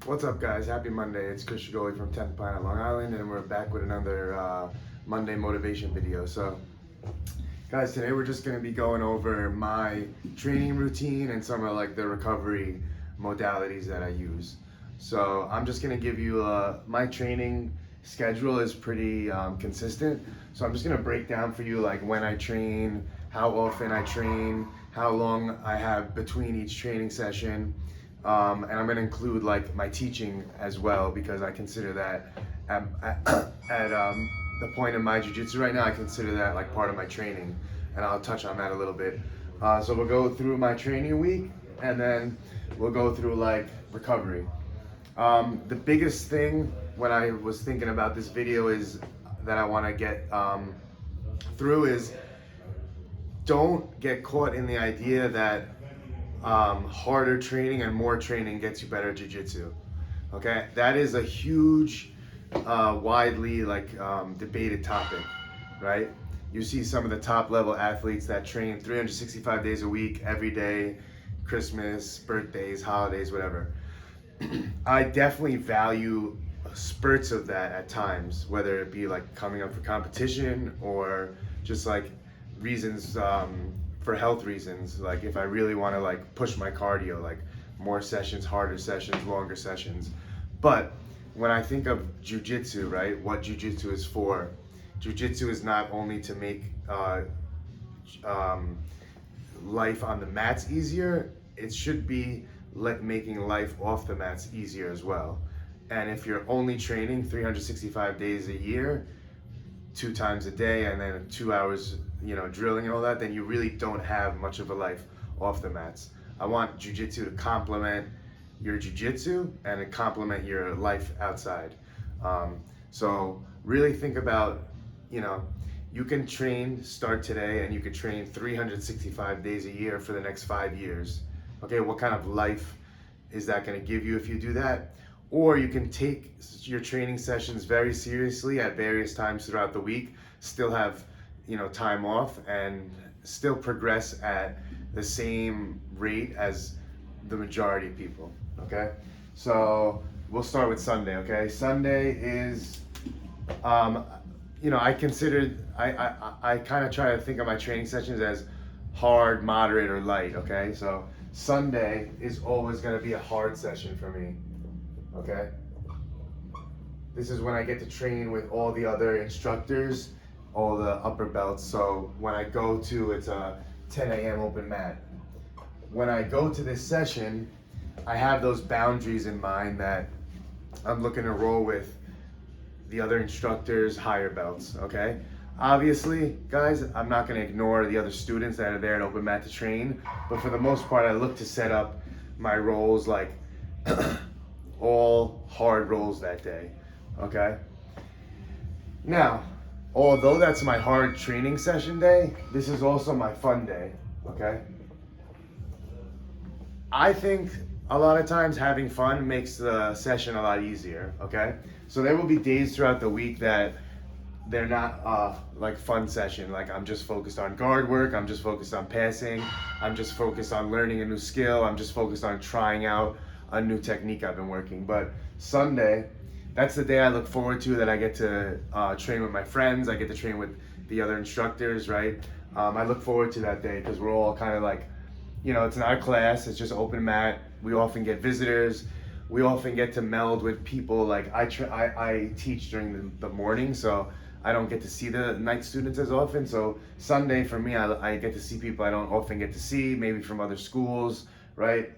What's up, guys? Happy Monday. It's Chris Shigoli from 10th Pine at Long Island, and we're back with another Monday motivation video. So, guys, today we're just going to be going over my training routine and some of like the recovery modalities that I use. So, I'm just going to give you my training schedule is pretty consistent. So, I'm just going to break down for you like when I train, how often I train, how long I have between each training session. And I'm going to include like my teaching as well because I consider that at the point in my jiu-jitsu right now, I consider that like part of my training, and I'll touch on that a little bit. So we'll go through my training week, and then we'll go through like recovery. The biggest thing when I was thinking about this video is that I want to get through is don't get caught in the idea that harder training and more training gets you better at jiu-jitsu. Okay, that is a huge, widely debated topic, right? You see some of the top level athletes that train 365 days a week, every day, Christmas, birthdays, holidays, whatever. I definitely value spurts of that at times, whether it be like coming up for competition or just like reasons for health reasons. Like if I really want to like push my cardio, like more sessions, harder sessions, longer sessions. But when I think of jujitsu, right, what jujitsu is for, jujitsu is not only to make life on the mats easier, it should be making life off the mats easier as well. And if you're only training 365 days a year, 2 times a day, and then 2 hours, drilling and all that, then you really don't have much of a life off the mats. I want jujitsu to complement your jujitsu and to complement your life outside. So really think about, you can start today, and you could train 365 days a year for the next 5 years. Okay, what kind of life is that going to give you if you do that? Or you can take your training sessions very seriously at various times throughout the week, still have, time off, and still progress at the same rate as the majority of people, okay? So we'll start with Sunday, okay? Sunday is, I kind of try to think of my training sessions as hard, moderate, or light, okay? So Sunday is always gonna be a hard session for me, okay? This is when I get to train with all the other instructors, all the upper belts. So when I go to, it's a 10 a.m. open mat. When I go to this session, I have those boundaries in mind that I'm looking to roll with the other instructors, higher belts, okay? Obviously, guys, I'm not gonna ignore the other students that are there at open mat to train, but for the most part, I look to set up my rolls like all hard rolls that day, okay? Now, although that's my hard training session day, this is also my fun day, okay? I think a lot of times having fun makes the session a lot easier, okay? So there will be days throughout the week that they're not like fun session. Like I'm just focused on guard work, I'm just focused on passing, I'm just focused on learning a new skill, I'm just focused on trying out a new technique I've been working. But Sunday, that's the day I look forward to, that I get to train with my friends, I get to train with the other instructors, right? I look forward to that day because we're all kind of like, it's not a class, it's just open mat. We often get visitors. We often get to meld with people. Like I teach during the morning, so I don't get to see the night students as often. So Sunday for me, I get to see people I don't often get to see, maybe from other schools, right?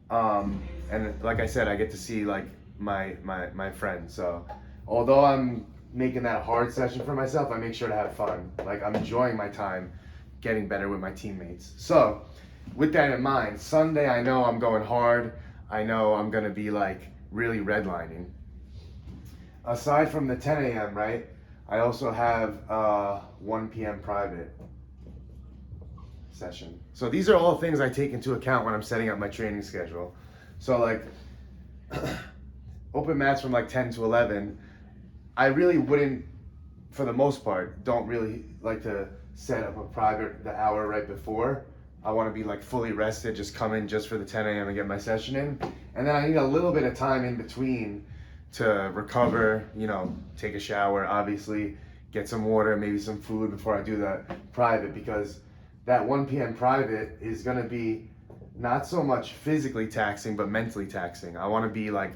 And like I said, I get to see like my friends. So although I'm making that hard session for myself, I make sure to have fun. Like I'm enjoying my time getting better with my teammates. So with that in mind, Sunday I know I'm going hard. I know I'm gonna be like really redlining. Aside from the 10 a.m., right, I also have 1 p.m. private session. So these are all things I take into account when I'm setting up my training schedule. So like open mats from like 10 to 11, I really wouldn't, for the most part, don't really like to set up a private the hour right before. I want to be like fully rested, just come in just for the 10 a.m. and get my session in. And then I need a little bit of time in between to recover, take a shower, obviously, get some water, maybe some food before I do the private, because that 1 p.m. private is going to be not so much physically taxing, but mentally taxing. I want to be like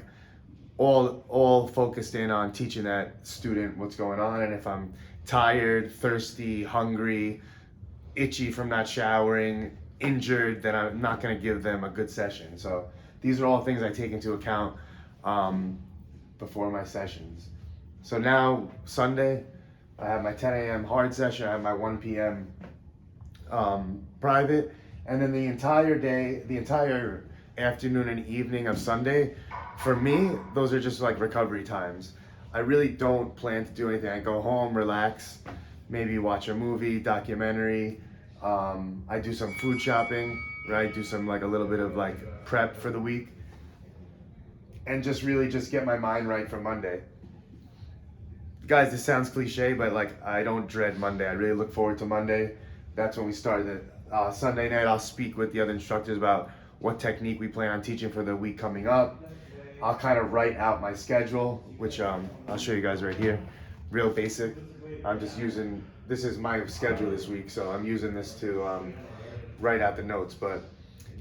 all focused in on teaching that student what's going on. And if I'm tired, thirsty, hungry, itchy from not showering, injured, then I'm not going to give them a good session. So these are all things I take into account before my sessions. So now Sunday, I have my 10 a.m. hard session, I have my 1 p.m. Private, and then the entire day, the entire afternoon and evening of Sunday, for me, those are just like recovery times. I really don't plan to do anything. I go home, relax, maybe watch a movie, documentary. I do some food shopping, right? Do some like a little bit of like prep for the week, and just really just get my mind right for Monday. Guys, this sounds cliche, but like I don't dread Monday. I really look forward to Monday. That's when we start the Sunday night. I'll speak with the other instructors about what technique we plan on teaching for the week coming up. I'll kind of write out my schedule, which I'll show you guys right here. Real basic. I'm just using, this is my schedule this week, so I'm using this to write out the notes. But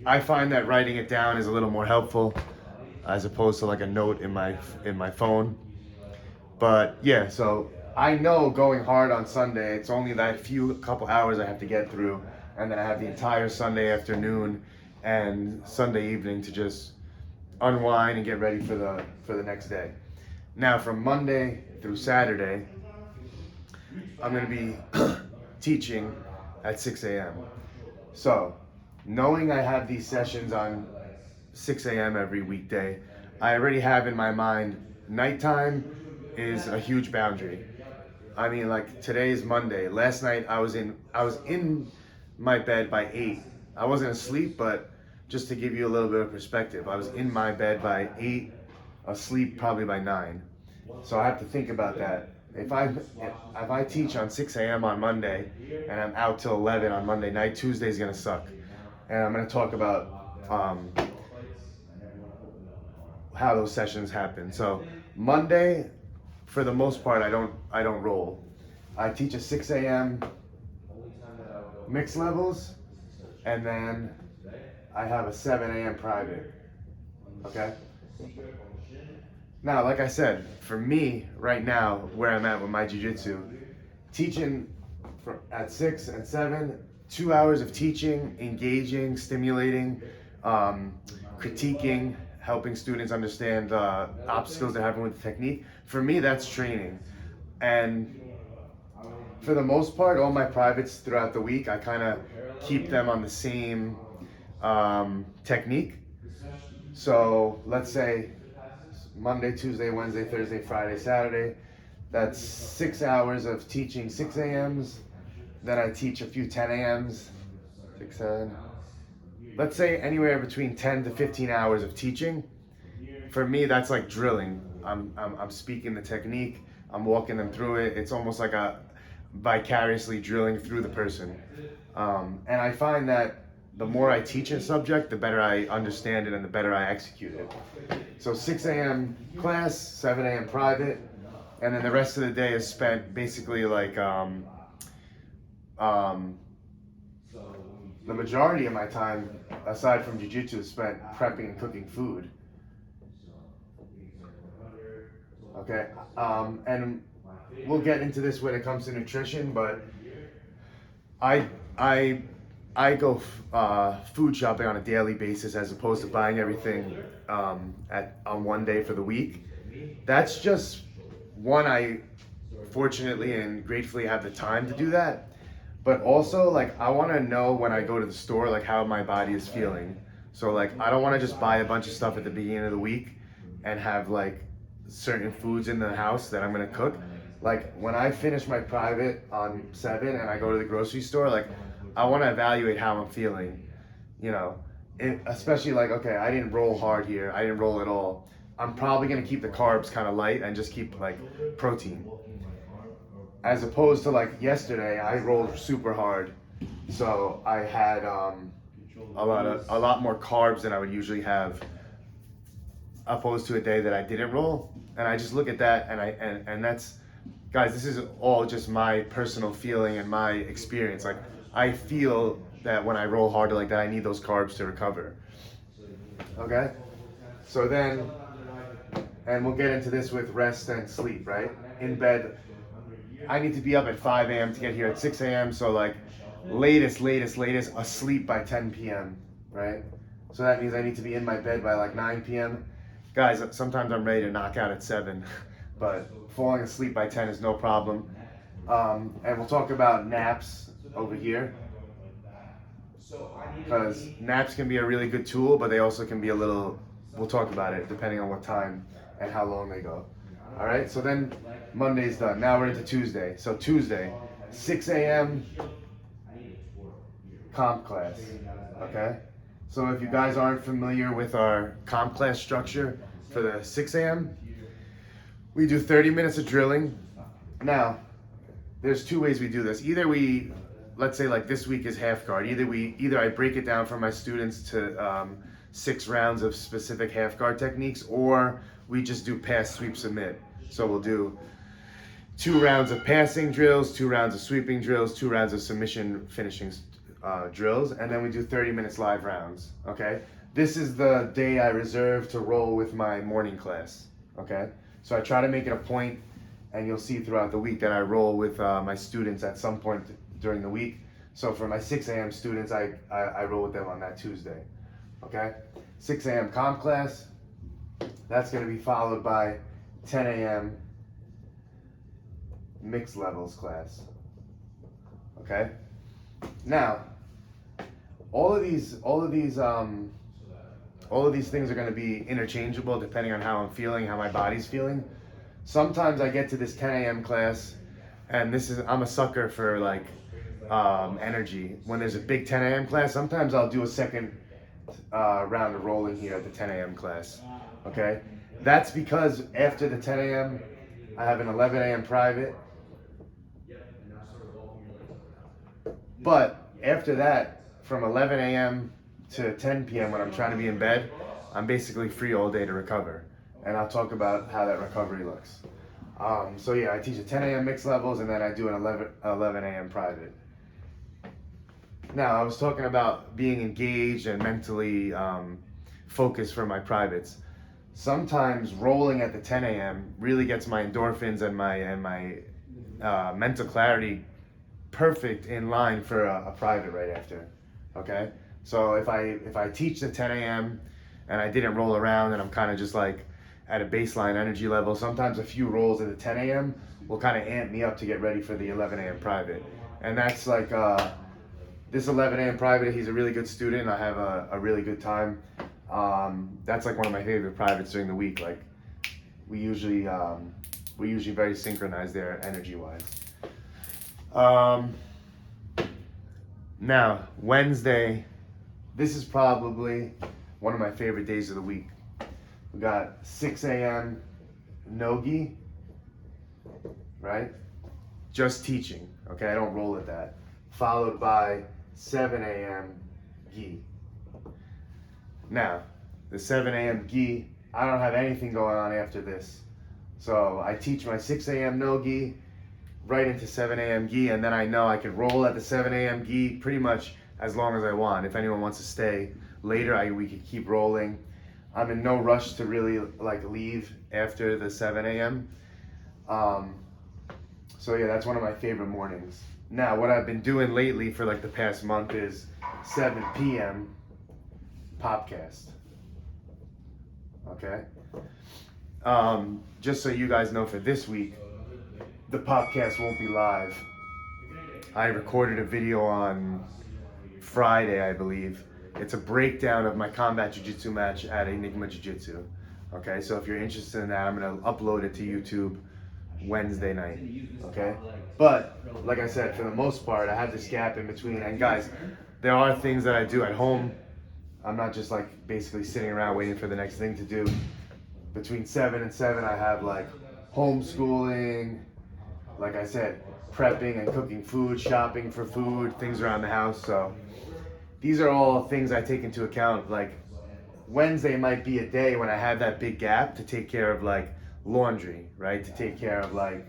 I find that writing it down is a little more helpful as opposed to like a note in my phone. But yeah, so I know going hard on Sunday, it's only that couple hours I have to get through, and then I have the entire Sunday afternoon and Sunday evening to just unwind and get ready for the next day. Now from Monday through Saturday, I'm going to be teaching at 6 a.m. So knowing I have these sessions on 6 a.m. every weekday, I already have in my mind nighttime is a huge boundary. I mean, like today's Monday. Last night I was in my bed by 8. I wasn't asleep, but just to give you a little bit of perspective, I was in my bed by 8, asleep probably by 9. So I have to think about that. If I teach on 6 a.m. on Monday and I'm out till 11 on Monday night, Tuesday's gonna suck. And I'm gonna talk about how those sessions happen. So Monday, for the most part, I don't roll. I teach at 6 a.m. mixed levels, and then I have a 7 a.m. private. Okay? Now, like I said, for me right now, where I'm at with my jiu-jitsu, teaching at 6 and 7, 2 hours of teaching, engaging, stimulating, critiquing, helping students understand obstacles they're having with the technique. For me, that's training. And for the most part, all my privates throughout the week, I kind of keep them on the same technique. So let's say Monday, Tuesday, Wednesday, Thursday, Friday, Saturday. That's 6 hours of teaching 6 a.m.s. Then I teach a few 10 a.m.s. 6, 7. Let's say anywhere between 10 to 15 hours of teaching. For me, that's like drilling. I'm speaking the technique. I'm walking them through it. It's almost like a vicariously drilling through the person. And I find that the more I teach a subject, the better I understand it and the better I execute it. So 6 a.m. class, 7 a.m. private, and then the rest of the day is spent basically like the majority of my time, aside from jiu-jitsu, is spent prepping and cooking food. Okay, and we'll get into this when it comes to nutrition, but I go food shopping on a daily basis as opposed to buying everything on one day for the week. That's just one, I fortunately and gratefully have the time to do that. But also, like, I want to know when I go to the store, like, how my body is feeling. So, like, I don't want to just buy a bunch of stuff at the beginning of the week and have, like, certain foods in the house that I'm going to cook. Like, when I finish my private on 7 and I go to the grocery store, like, I want to evaluate how I'm feeling, especially, like, okay, I didn't roll hard here. I didn't roll at all. I'm probably going to keep the carbs kind of light and just keep, like, protein. As opposed to like yesterday, I rolled super hard. So I had a lot more carbs than I would usually have, opposed to a day that I didn't roll. And I just look at that, and that's, guys, this is all just my personal feeling and my experience. Like, I feel that when I roll harder like that, I need those carbs to recover. Okay? So then, and we'll get into this with rest and sleep, right? In bed, I need to be up at 5 a.m. to get here at 6 a.m. So like, latest, asleep by 10 p.m., right? So that means I need to be in my bed by like 9 p.m. Guys, sometimes I'm ready to knock out at 7, but falling asleep by 10 is no problem. And we'll talk about naps over here, because naps can be a really good tool, but they also can be a little, we'll talk about it depending on what time and how long they go. All right, so then Monday's done. Now we're into Tuesday. So Tuesday, 6 a.m. comp class, okay? So if you guys aren't familiar with our comp class structure for the 6 a.m., we do 30 minutes of drilling. Now, there's two ways we do this. Either we, let's say like this week is half guard. Either I break it down for my students to 6 rounds of specific half guard techniques, or we just do pass, sweep, submit. So we'll do 2 rounds of passing drills, 2 rounds of sweeping drills, 2 rounds of submission finishing drills, and then we do 30 minutes live rounds, okay? This is the day I reserve to roll with my morning class, okay? So I try to make it a point, and you'll see throughout the week that I roll with my students at some point during the week. So for my 6 a.m. students, I roll with them on that Tuesday, okay? 6 a.m. comp class, that's gonna be followed by 10 a.m. mixed levels class, okay? Now, all of these things are going to be interchangeable depending on how I'm feeling, how my body's feeling. Sometimes I get to this 10 a.m. class, and I'm a sucker for like energy. When there's a big 10 a.m. class, sometimes I'll do a second round of rolling here at the 10 a.m. class. Okay, that's because after the 10 a.m. I have an 11 a.m. private. But after that, from 11 a.m. to 10 p.m. when I'm trying to be in bed, I'm basically free all day to recover. And I'll talk about how that recovery looks. So yeah, I teach at 10 a.m. mixed levels, and then I do an 11 a.m. private. Now, I was talking about being engaged and mentally focused for my privates. Sometimes rolling at the 10 a.m. really gets my endorphins and my mental clarity perfect in line for a private right after, okay? So if I teach the 10 a.m. and I didn't roll around and I'm kind of just like at a baseline energy level, sometimes a few rolls at the 10 a.m. will kind of amp me up to get ready for the 11 a.m. private. And that's like, this 11 a.m. private, he's a really good student. I have a really good time. That's like one of my favorite privates during the week. Like, we usually very synchronized there energy-wise. Now, Wednesday, this is probably one of my favorite days of the week. We got 6 a.m. no-gi, right? Just teaching, okay? I don't roll at that. Followed by 7 a.m. gi. Now, the 7 a.m. gi, I don't have anything going on after this. So I teach my 6 a.m. no-gi right into 7 a.m. gi, and then I know I can roll at the 7 a.m. gi pretty much as long as I want. If anyone wants to stay later, we could keep rolling. I'm in no rush to really like leave after the 7 a.m. So yeah, that's one of my favorite mornings. Now, what I've been doing lately for like the past month is 7 p.m. Popcast. Okay? Just so you guys know, for this week, the podcast won't be live. I recorded a video on Friday, I believe. It's a breakdown of my combat jiu-jitsu match at Enigma Jiu-Jitsu. Okay, so if you're interested in that, I'm gonna upload it to YouTube Wednesday night. Okay, but like I said, for the most part, I have this gap in between. And guys, there are things that I do at home. I'm not just like basically sitting around waiting for the next thing to do. Between 7 and 7, I have like homeschooling, like I said, prepping and cooking food, shopping for food, things around the house. So these are all things I take into account. Like Wednesday might be a day when I have that big gap to take care of like laundry, right? To take care of like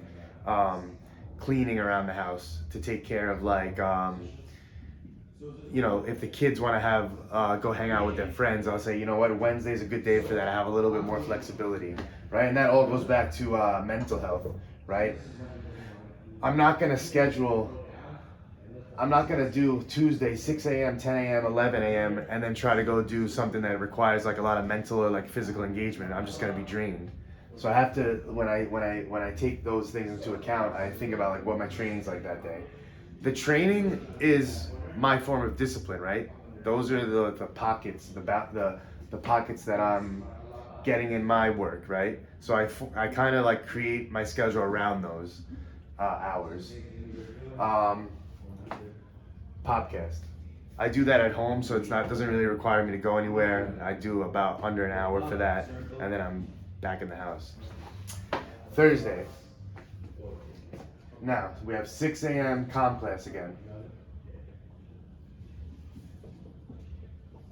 cleaning around the house, to take care of like if the kids want to have go hang out with their friends, I'll say, you know what, Wednesday's a good day for that. I have a little bit more flexibility, right? And that all goes back to mental health, right? I'm not gonna do Tuesday 6 a.m., 10 a.m., 11 a.m. and then try to go do something that requires like a lot of mental or like physical engagement. I'm just gonna be drained. So I have to, when I take those things into account, I think about like what my training's like that day. The training is my form of discipline, right? Those are the pockets, the pockets that I'm getting in my work, right? So I kind of like create my schedule around those hours. Podcast. I do that at home, so doesn't really require me to go anywhere. I do about under an hour for that, and then I'm back in the house. Thursday. Now we have 6 a.m. comm class again.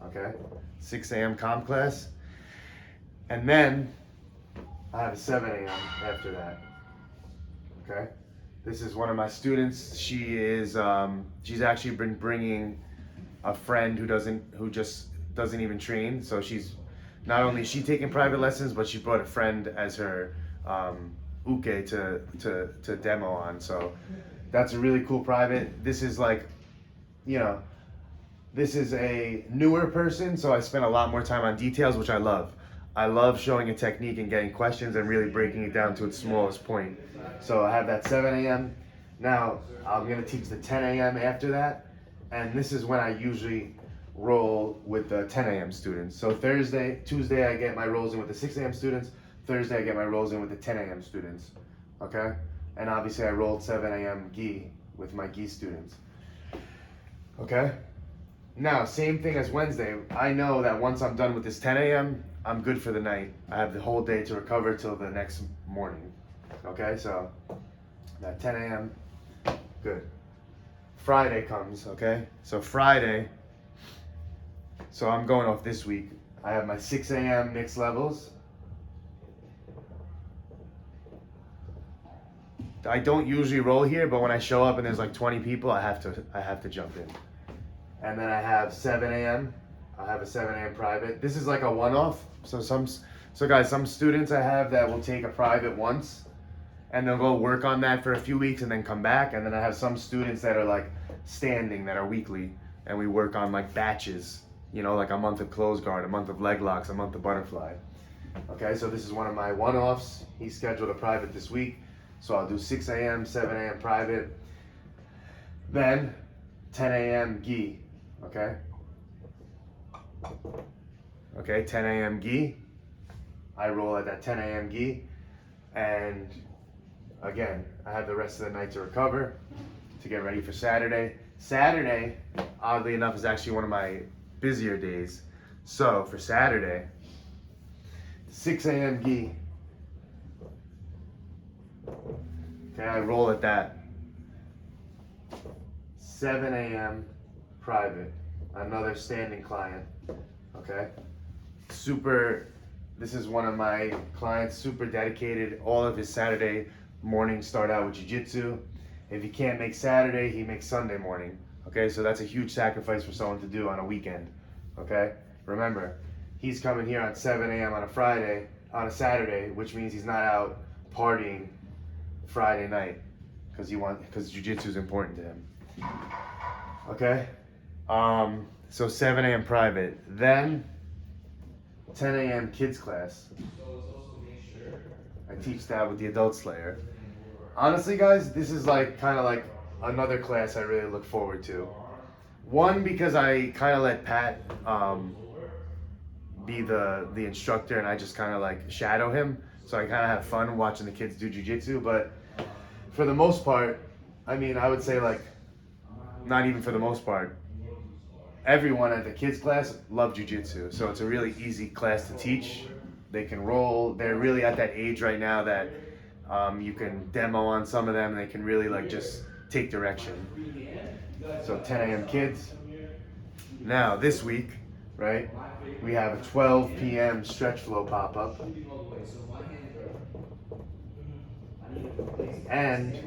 Okay, 6 a.m. comm class, and then I have a 7 a.m. after that. Okay. This is one of my students. She's actually been bringing a friend who just doesn't even train. So she's not only taking private lessons, but she brought a friend as her uke to demo on. So that's a really cool private. This is like, this is a newer person, so I spend a lot more time on details, which I love. I love showing a technique and getting questions and really breaking it down to its smallest point. So I have that 7 a.m. Now I'm going to teach the 10 a.m. after that. And this is when I usually roll with the 10 a.m. students. So Tuesday I get my rolls in with the 6 a.m. students. Thursday I get my rolls in with the 10 a.m. students. Okay? And obviously I rolled 7 a.m. gi with my gi students. Okay? Now, same thing as Wednesday. I know that once I'm done with this 10 a.m., I'm good for the night. I have the whole day to recover till the next morning. Okay, so that 10 a.m., good. Friday comes, okay? So Friday, so I'm going off this week. I have my 6 a.m. mixed levels. I don't usually roll here, but when I show up and there's like 20 people, I have to jump in. And then I have 7 a.m. I have a 7 a.m. private. This is like a one-off. So guys, some students I have that will take a private once, and they'll go work on that for a few weeks and then come back. And then I have some students that are like standing, that are weekly, and we work on like batches, like a month of closed guard, a month of leg locks, a month of butterfly. Okay, so this is one of my one-offs. He scheduled a private this week, so I'll do 6 a.m., 7 a.m. private, then 10 a.m. gi, okay? Okay, 10 a.m. gi. I roll at that 10 a.m. gi, and again, I have the rest of the night to recover, to get ready for Saturday. Saturday, oddly enough, is actually one of my busier days. So for Saturday, 6 a.m. gi. Okay, I roll at that. 7 a.m. private, another standing client. Okay, this is one of my clients, super dedicated. All of his Saturday mornings start out with jiu-jitsu. If he can't make Saturday, he makes Sunday morning. Okay, so that's a huge sacrifice for someone to do on a weekend. Okay, remember, he's coming here on 7 a.m. on a Saturday, which means he's not out partying Friday night because jiu-jitsu is important to him. Okay, so 7 a.m. private, then 10 a.m. kids class. I teach that with the Adult Slayer. Honestly, guys, this is kind of like another class I really look forward to. One, because I kind of let Pat be the instructor, and I just kind of shadow him. So I kind of have fun watching the kids do jiu-jitsu. But for the most part, I would say not even for the most part, everyone at the kids class love jiu-jitsu. So it's a really easy class to teach. They can roll. They're really at that age right now that you can demo on some of them. They can really just take direction. So 10 a.m. kids. Now this week, right, we have a 12 p.m. stretch flow pop-up. And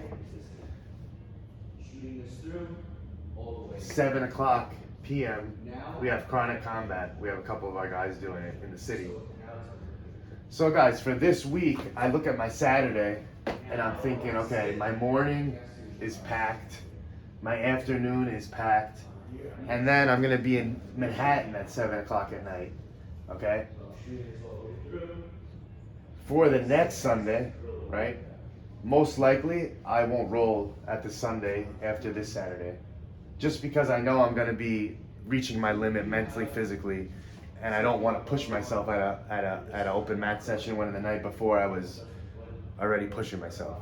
7 o'clock p.m. we have Chronic Combat. We have a couple of our guys doing it in the city. So guys, for this week, I look at my Saturday and I'm thinking, okay, my morning is packed, my afternoon is packed, and then I'm gonna be in Manhattan at 7 o'clock at night, okay? For the next Sunday, right, most likely I won't roll at the Sunday after this Saturday, just because I know I'm gonna be reaching my limit mentally, physically, and I don't want to push myself at an open mat session when the night before I was already pushing myself.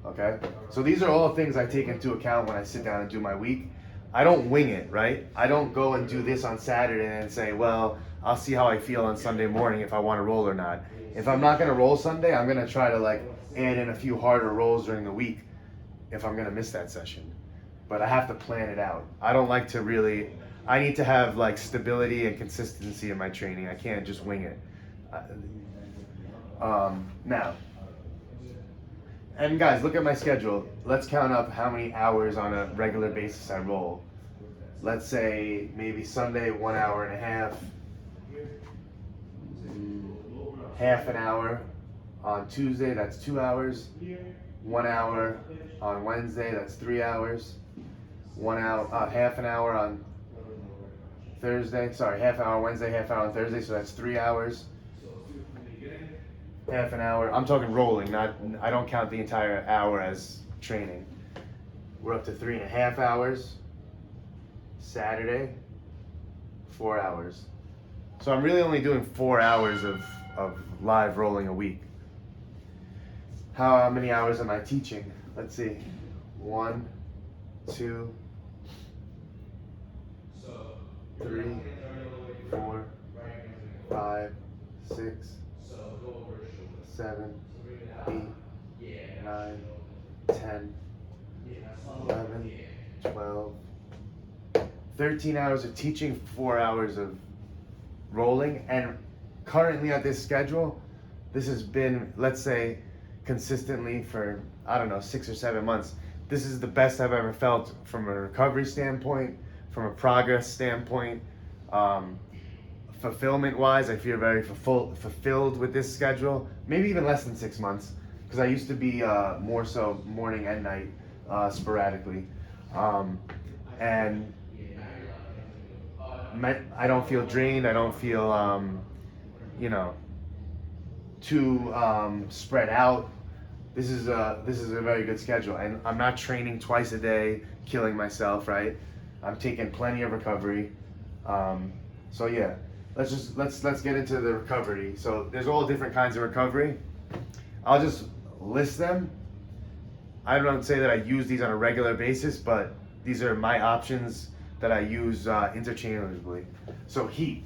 Okay, so these are all things I take into account when I sit down and do my week. I don't wing it, right? I don't go and do this on Saturday and say, well, I'll see how I feel on Sunday morning if I want to roll or not. If I'm not gonna roll Sunday, I'm gonna try to like add in a few harder rolls during the week if I'm gonna miss that session. But I have to plan it out. I don't like to really, I need to have like stability and consistency in my training. I can't just wing it. Now, and guys, look at my schedule. Let's count up how many hours on a regular basis I roll. Let's say maybe Sunday, 1 hour and a half, half an hour on Tuesday, that's 2 hours, 1 hour on Wednesday, that's 3 hours, 1 hour, half an hour on Thursday, sorry, half hour Wednesday, half hour on Thursday, so that's 3 hours. Half an hour, I'm talking rolling, not, I don't count the entire hour as training. We're up to 3.5 hours. Saturday, 4 hours. So I'm really only doing 4 hours of live rolling a week. How many hours am I teaching? Let's see. 1, 2, 3, 4, 5, 6, 7, 8, 9, 10, 11, 12, 13 hours of teaching, 4 hours of rolling. And currently at this schedule, this has been, let's say, consistently for, I don't know, 6 or 7 months. This is the best I've ever felt from a recovery standpoint, from a progress standpoint. Fulfillment wise, I feel very fulfilled with this schedule. Maybe even less than 6 months, because I used to be more so morning and night sporadically. And I don't feel drained. I don't feel, too spread out. This is a very good schedule, and I'm not training twice a day, killing myself. Right? I'm taking plenty of recovery. So yeah, let's get into the recovery. So there's all different kinds of recovery. I'll just list them. I don't say that I use these on a regular basis, but these are my options that I use interchangeably. So heat,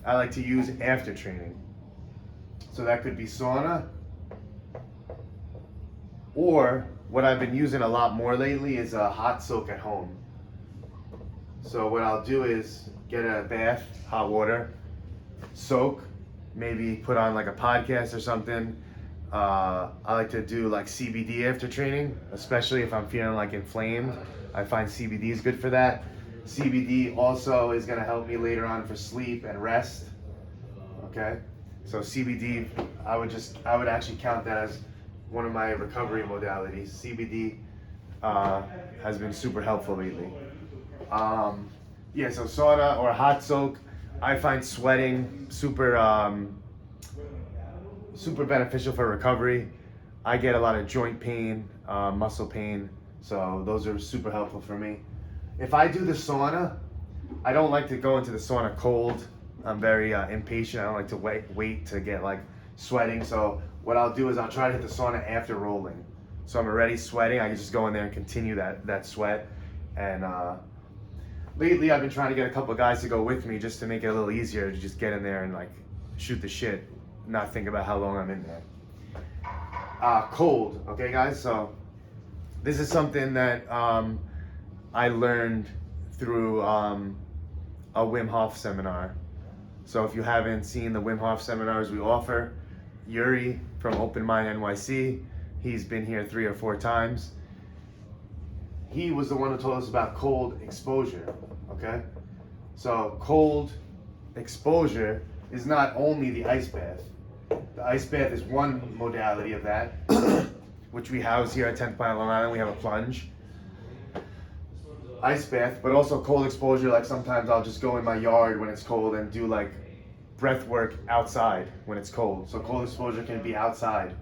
I like to use after training. So that could be sauna, or what I've been using a lot more lately is a hot soak at home. So what I'll do is get a bath, hot water, soak, maybe put on like a podcast or something. I like to do like CBD after training, especially if I'm feeling like inflamed. I find CBD is good for that. CBD also is going to help me later on for sleep and rest. Okay, so CBD, I would actually count that as one of my recovery modalities. CBD has been super helpful lately. Yeah, so sauna or hot soak, I find sweating super beneficial for recovery. I get a lot of joint pain, muscle pain, so those are super helpful for me. If I do the sauna, I don't like to go into the sauna cold. I'm very impatient. I don't like to wait to get like sweating. So what I'll do is I'll try to hit the sauna after rolling. So I'm already sweating. I can just go in there and continue that sweat. And lately I've been trying to get a couple of guys to go with me just to make it a little easier to just get in there and like shoot the shit, not think about how long I'm in there. Cold, okay guys? So this is something that I learned through a Wim Hof seminar. So if you haven't seen the Wim Hof seminars we offer, Yuri from Open Mind NYC, he's been here 3 or 4 times. He was the one who told us about cold exposure, okay? So cold exposure is not only the ice bath. The ice bath is one modality of that, which we house here at 10th Planet Long Island. We have a plunge ice bath, but also cold exposure. Like sometimes I'll just go in my yard when it's cold and do like breath work outside when it's cold. So cold exposure can be outside.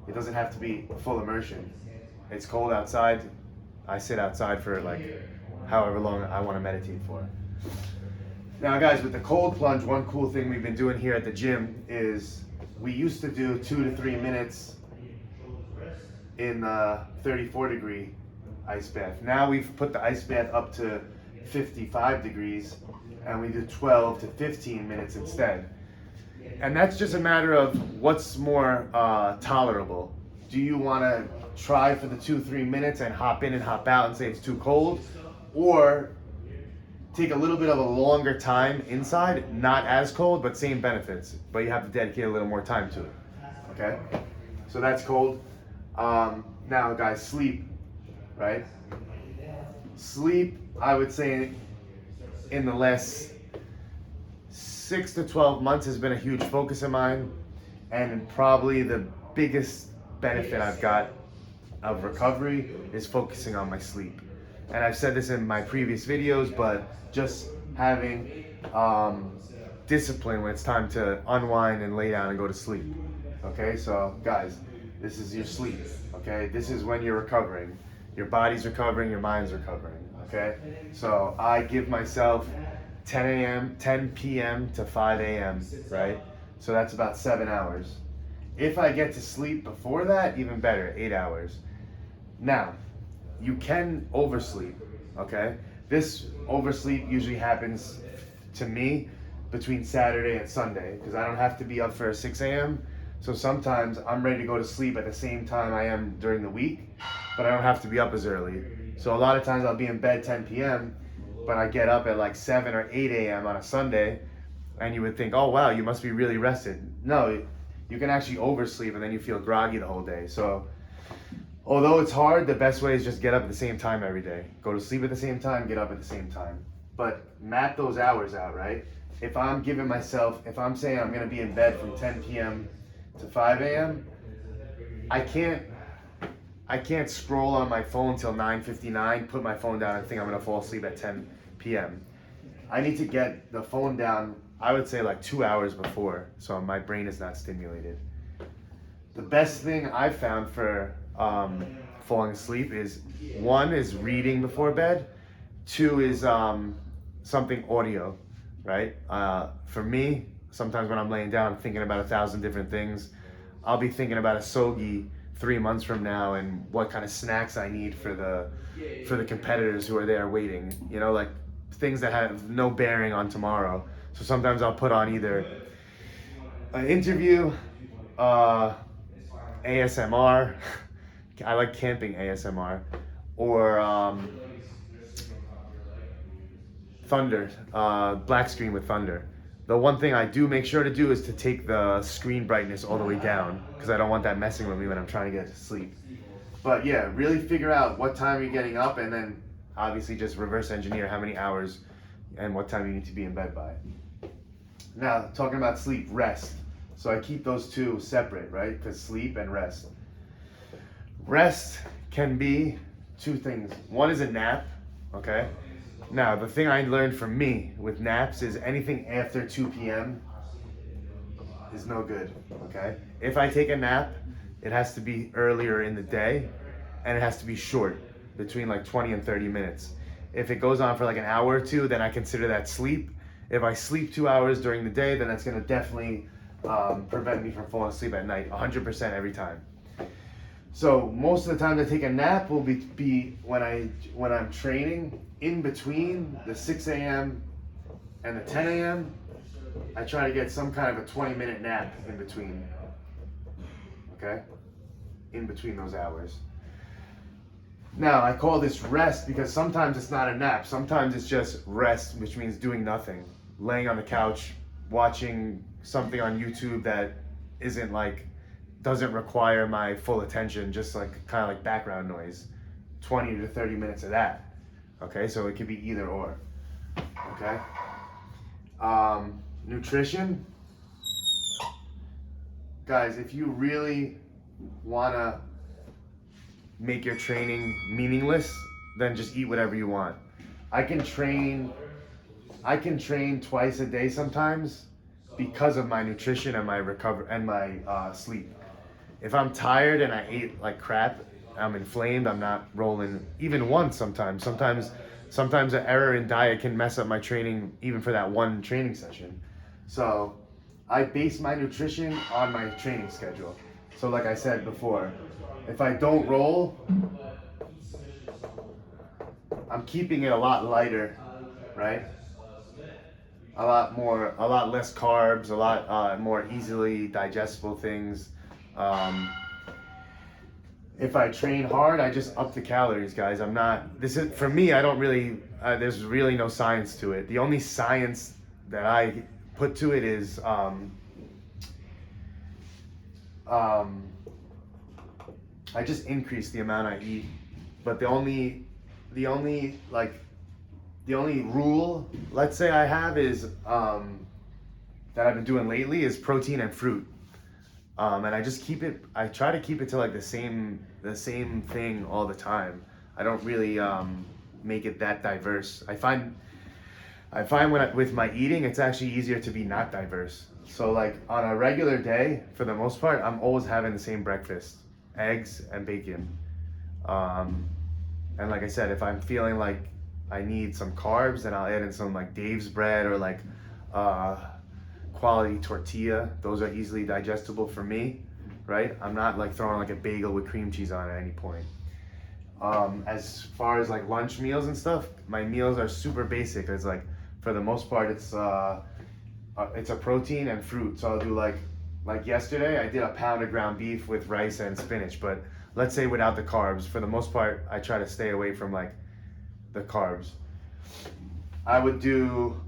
It doesn't have to be full immersion. It's cold outside. I sit outside for like however long I want to meditate for. Now guys, with the cold plunge, one cool thing we've been doing here at the gym is we used to do 2 to 3 minutes in 34 degree ice bath. Now we've put the ice bath up to 55 degrees and we do 12 to 15 minutes instead. And that's just a matter of what's more tolerable. Do you want to try for the 2-3 minutes and hop in and hop out and say it's too cold, or take a little bit of a longer time inside, not as cold, but same benefits, but you have to dedicate a little more time to it, okay? So that's cold. Now guys, sleep, right? Sleep, I would say in the last 6 to 12 months has been a huge focus of mine, and probably the biggest benefit I've got of recovery is focusing on my sleep. And I've said this in my previous videos, but just having discipline when it's time to unwind and lay down and go to sleep. Okay, so guys, this is your sleep. Okay, this is when you're recovering. Your body's recovering, your mind's recovering. Okay, so I give myself 10 p.m. to 5 a.m., right? So that's about 7 hours. If I get to sleep before that, even better, 8 hours. Now, you can oversleep, okay? This oversleep usually happens to me between Saturday and Sunday because I don't have to be up for 6 a.m. So sometimes I'm ready to go to sleep at the same time I am during the week, but I don't have to be up as early. So a lot of times I'll be in bed 10 p.m., but I get up at like 7 or 8 a.m. on a Sunday, and you would think, oh wow, you must be really rested. No, you can actually oversleep and then you feel groggy the whole day. So although it's hard, the best way is just get up at the same time every day. Go to sleep at the same time, get up at the same time. But map those hours out, right? If I'm saying I'm gonna be in bed from 10 p.m. to 5 a.m., I can't scroll on my phone till 9:59, put my phone down and think I'm gonna fall asleep at 10 p.m. I need to get the phone down, I would say like 2 hours before, so my brain is not stimulated. The best thing I've found for falling asleep is, 1 is reading before bed, 2 is something audio, right? For me, sometimes when I'm laying down, I'm thinking about 1,000 different things. I'll be thinking about a sogi 3 months from now and what kind of snacks I need for the competitors who are there waiting. You know, like things that have no bearing on tomorrow. So sometimes I'll put on either an interview, ASMR. I like camping ASMR, or thunder, black screen with thunder. The one thing I do make sure to do is to take the screen brightness all the way down, because I don't want that messing with me when I'm trying to get to sleep. But yeah, really figure out what time you're getting up, and then obviously just reverse engineer how many hours and what time you need to be in bed by. Now, talking about sleep, rest. So I keep those two separate, right? Because sleep and rest. Rest can be 2 things. 1 is a nap, okay? Now, the thing I learned from me with naps is anything after 2 p.m. is no good, okay? If I take a nap, it has to be earlier in the day, and it has to be short, between like 20 and 30 minutes. If it goes on for like an hour or 2, then I consider that sleep. If I sleep 2 hours during the day, then that's gonna definitely prevent me from falling asleep at night, 100% every time. So most of the time I take a nap will be when I'm training. In between the 6 a.m. and the 10 a.m., I try to get some kind of a 20-minute nap in between, okay? In between those hours. Now, I call this rest because sometimes it's not a nap. Sometimes it's just rest, which means doing nothing. Laying on the couch, watching something on YouTube that isn't like, doesn't require my full attention, just like kind of like background noise. 20 to 30 minutes of that. Okay, so it could be either or. Okay. Nutrition. Guys, if you really want to make your training meaningless, then just eat whatever you want. I can train twice a day sometimes because of my nutrition and my sleep. If I'm tired and I ate like crap, I'm inflamed, I'm not rolling even once sometimes. Sometimes an error in diet can mess up my training even for that one training session. So I base my nutrition on my training schedule. So like I said before, if I don't roll, I'm keeping it a lot lighter, right? A lot less carbs, a lot more easily digestible things. If I train hard, I just up the calories, guys. For me, I don't really, there's really no science to it. The only science that I put to it is, I just increase the amount I eat, but the only rule, let's say I have is that I've been doing lately is protein and fruit, and I try to keep it to like the same thing all the time. I don't really make it that diverse. I find with my eating, it's actually easier to be not diverse. So like on a regular day, for the most part, I'm always having the same breakfast. Eggs and bacon. And like I said, if I'm feeling like I need some carbs, then I'll add in some like Dave's bread or like quality tortilla. Those are easily digestible for me, right? I'm not like throwing like a bagel with cream cheese on at any point. As far as like lunch meals and stuff, my meals are super basic. It's like, for the most part, it's a protein and fruit. So I'll do like yesterday, I did a pound of ground beef with rice and spinach, but let's say without the carbs. For the most part, I try to stay away from like the carbs. I would do,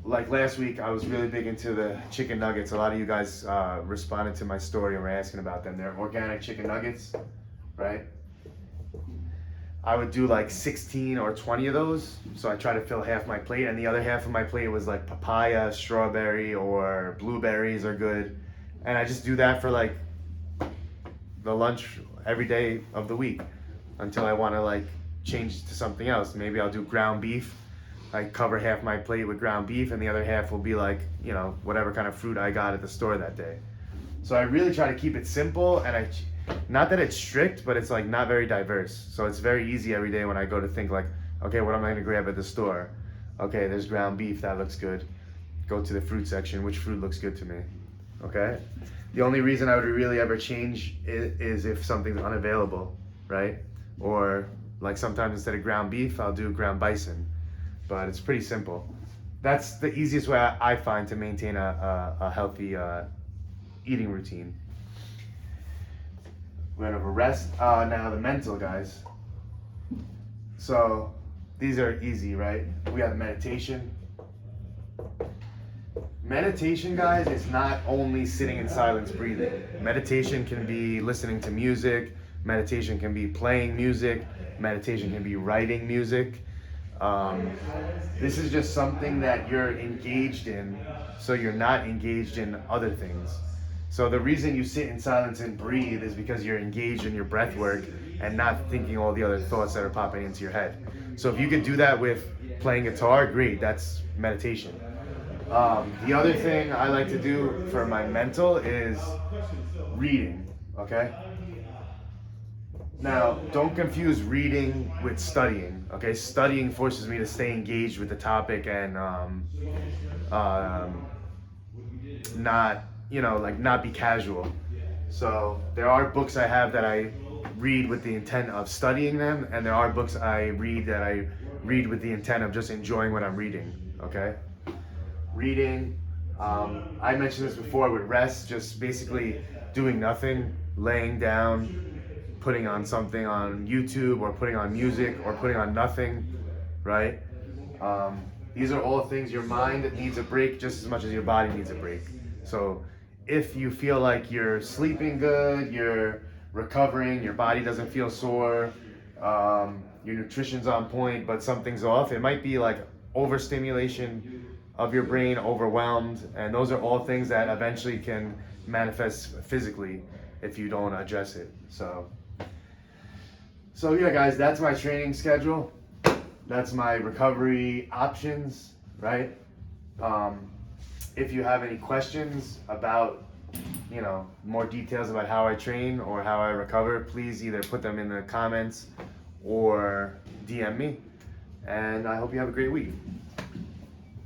like last week, I was really big into the chicken nuggets. A lot of you guys responded to my story and were asking about them. They're organic chicken nuggets, right? I would do like 16 or 20 of those. So I try to fill half my plate, and the other half of my plate was like papaya, strawberry, or blueberries are good. And I just do that for like the lunch every day of the week until I want to like change to something else. Maybe I'll do ground beef. I cover half my plate with ground beef, and the other half will be like, you know, whatever kind of fruit I got at the store that day. So I really try to keep it simple, and not that it's strict, but it's like not very diverse. So it's very easy every day when I go to think like, okay, what am I going to grab at the store? Okay, there's ground beef, that looks good. Go to the fruit section, which fruit looks good to me? Okay? The only reason I would really ever change it is if something's unavailable, right? Or like sometimes instead of ground beef, I'll do ground bison. But it's pretty simple. That's the easiest way I find to maintain a healthy eating routine. We're gonna rest. Now the mental, guys. So these are easy, right? We have meditation. Meditation, guys, is not only sitting in silence breathing. Meditation can be listening to music. Meditation can be playing music. Meditation can be writing music. This is just something that you're engaged in, so you're not engaged in other things. So the reason you sit in silence and breathe is because you're engaged in your breath work and not thinking all the other thoughts that are popping into your head. So if you could do that with playing guitar, great, that's meditation. The other thing I like to do for my mental is reading, okay? Now, don't confuse reading with studying, okay? Studying forces me to stay engaged with the topic and not be casual. So there are books I have that I read with the intent of studying them, and there are books I read that I read with the intent of just enjoying what I'm reading, okay? Reading, I mentioned this before with rest, just basically doing nothing, laying down, putting on something on YouTube or putting on music or putting on nothing, right? These are all things your mind needs a break just as much as your body needs a break. So if you feel like you're sleeping good, you're recovering, your body doesn't feel sore, your nutrition's on point, but something's off, it might be like overstimulation of your brain, overwhelmed, and those are all things that eventually can manifest physically if you don't address it. So yeah, guys, that's my training schedule. That's my recovery options, right? If you have any questions about, more details about how I train or how I recover, please either put them in the comments or DM me. And I hope you have a great week.